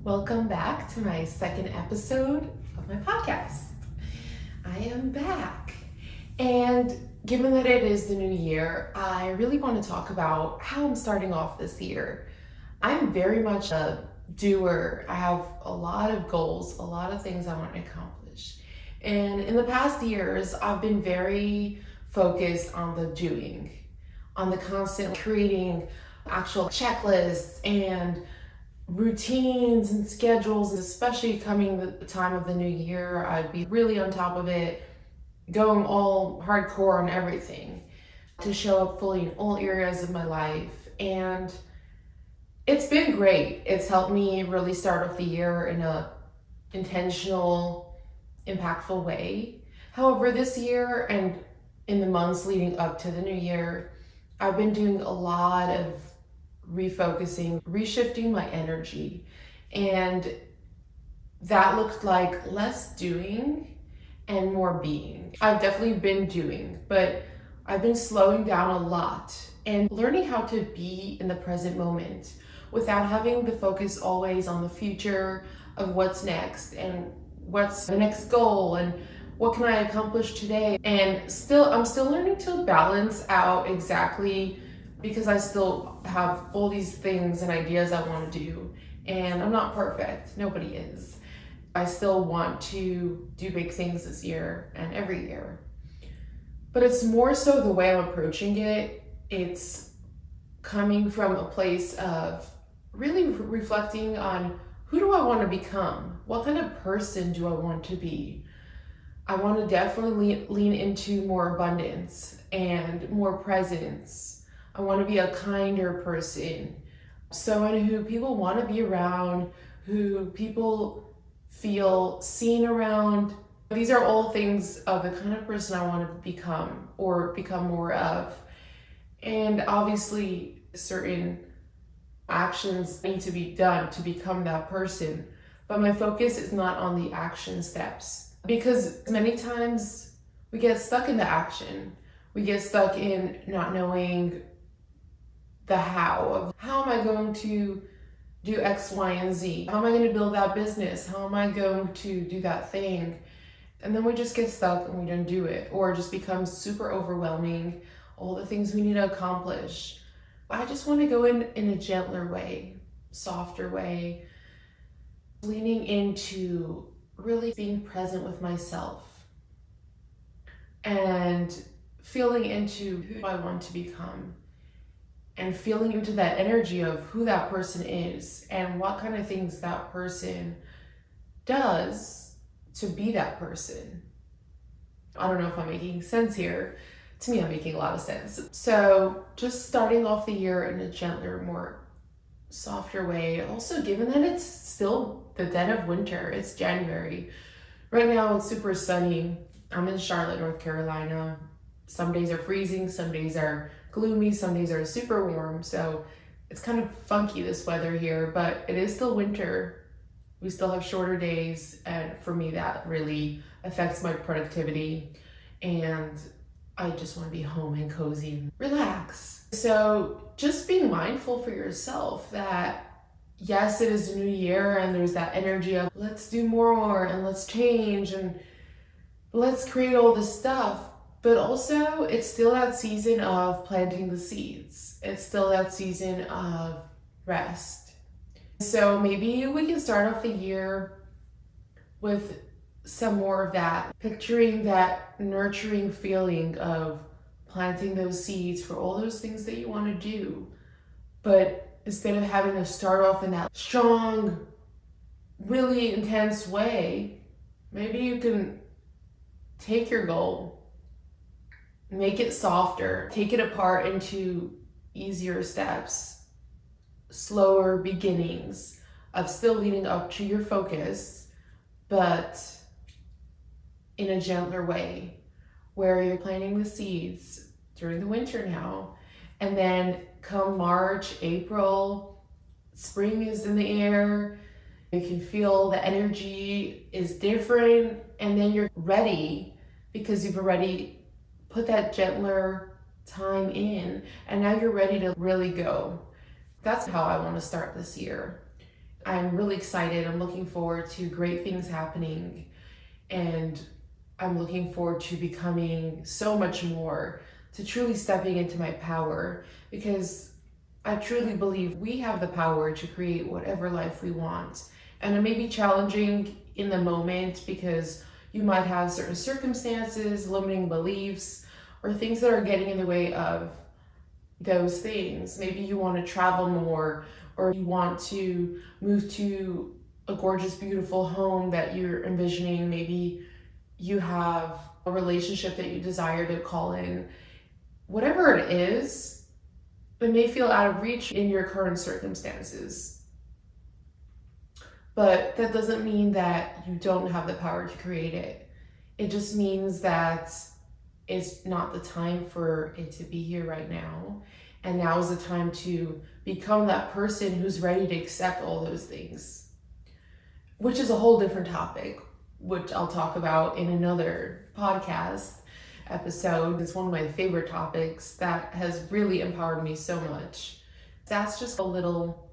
Welcome back to my second episode of my podcast. I am back. And given that it is the new year, I really want to talk about how I'm starting off this year. I'm very much a doer. I have a lot of goals, a lot of things I want to accomplish. And in the past years, I've been very focused on the doing, on the constant creating actual checklists and routines and schedules, especially coming the time of the new year. I'd be really on top of it, going all hardcore on everything to show up fully in all areas of my life. And it's been great. It's helped me really start off the year in a intentional, impactful way. However, this year and in the months leading up to the new year, I've been doing a lot of refocusing, reshifting my energy. And that looked like less doing and more being. I've definitely been doing, but I've been slowing down a lot and learning how to be in the present moment without having the focus always on the future of what's next and what's the next goal and what can I accomplish today. And I'm still learning to balance out exactly, because I still have all these things and ideas I want to do, and I'm not perfect. Nobody is. I still want to do big things this year and every year. But it's more so the way I'm approaching it. It's coming from a place of really reflecting on, who do I want to become? What kind of person do I want to be? I want to definitely lean into more abundance and more presence. I want to be a kinder person, someone who people want to be around, who people feel seen around. These are all things of the kind of person I want to become or become more of. And obviously, certain actions need to be done to become that person. But my focus is not on the action steps, because many times we get stuck in the action. We get stuck in not knowing the how am I going to do X, Y, and Z? How am I going to build that business? How am I going to do that thing? And then we just get stuck and we don't do it, or it just becomes super overwhelming, all the things we need to accomplish. I just want to go in a gentler way, softer way, leaning into really being present with myself and feeling into who I want to become, and feeling into that energy of who that person is and what kind of things that person does to be that person. I don't know if I'm making sense here. To me, I'm making a lot of sense. So just starting off the year in a gentler, more softer way. Also, given that it's still the dead of winter, it's January. Right now it's super sunny. I'm in Charlotte, North Carolina. Some days are freezing, some days are gloomy, some days are super warm. So it's kind of funky, this weather here, but it is still winter. We still have shorter days, and for me that really affects my productivity, and I just want to be home and cozy and relax. So just being mindful for yourself that yes, it is a new year and there's that energy of let's do more and let's change and let's create all this stuff. But also, it's still that season of planting the seeds. It's still that season of rest. So maybe we can start off the year with some more of that, picturing that nurturing feeling of planting those seeds for all those things that you want to do. But instead of having to start off in that strong, really intense way, maybe you can take your goal, make it softer, take it apart into easier steps, slower beginnings of still leading up to your focus, but in a gentler way, where you're planting the seeds during the winter now, and then come March, April, spring is in the air, you can feel the energy is different, and then you're ready because you've already put that gentler time in, and now you're ready to really go. That's how I want to start this year. I'm really excited. I'm looking forward to great things happening, and I'm looking forward to becoming so much more, to truly stepping into my power, because I truly believe we have the power to create whatever life we want. And it may be challenging in the moment because you might have certain circumstances, limiting beliefs, or things that are getting in the way of those things. Maybe you want to travel more, or you want to move to a gorgeous, beautiful home that you're envisioning. Maybe you have a relationship that you desire to call in. Whatever it is, it may feel out of reach in your current circumstances. But that doesn't mean that you don't have the power to create it. It just means that it's not the time for it to be here right now. And now is the time to become that person who's ready to accept all those things, which is a whole different topic, which I'll talk about in another podcast episode. It's one of my favorite topics that has really empowered me so much. That's just a little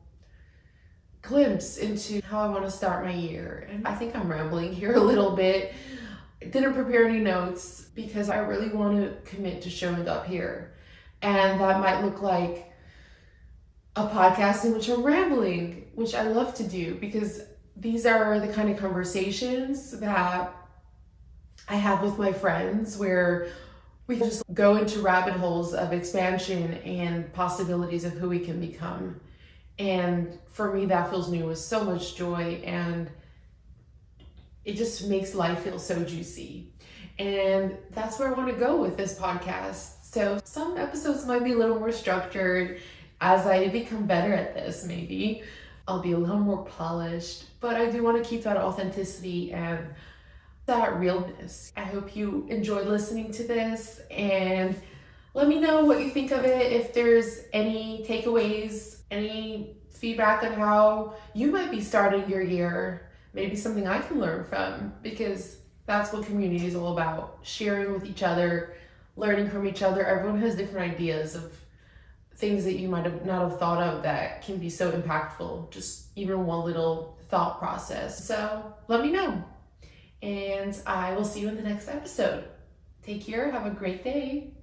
glimpse into how I want to start my year. And I think I'm rambling here a little bit. Didn't prepare any notes because I really want to commit to showing up here. And that might look like a podcast in which I'm rambling, which I love to do because these are the kind of conversations that I have with my friends where we can just go into rabbit holes of expansion and possibilities of who we can become. And for me, that fills me with so much joy, and it just makes life feel so juicy. And that's where I want to go with this podcast. So some episodes might be a little more structured. As I become better at this, maybe I'll be a little more polished, but I do want to keep that authenticity and that realness. I hope you enjoyed listening to this, and let me know what you think of it. If there's any takeaways, any feedback on how you might be starting your year, maybe something I can learn from, because that's what community is all about. Sharing with each other, learning from each other. Everyone has different ideas of things that you might have not have thought of that can be so impactful, just even one little thought process. So let me know, and I will see you in the next episode. Take care. Have a great day.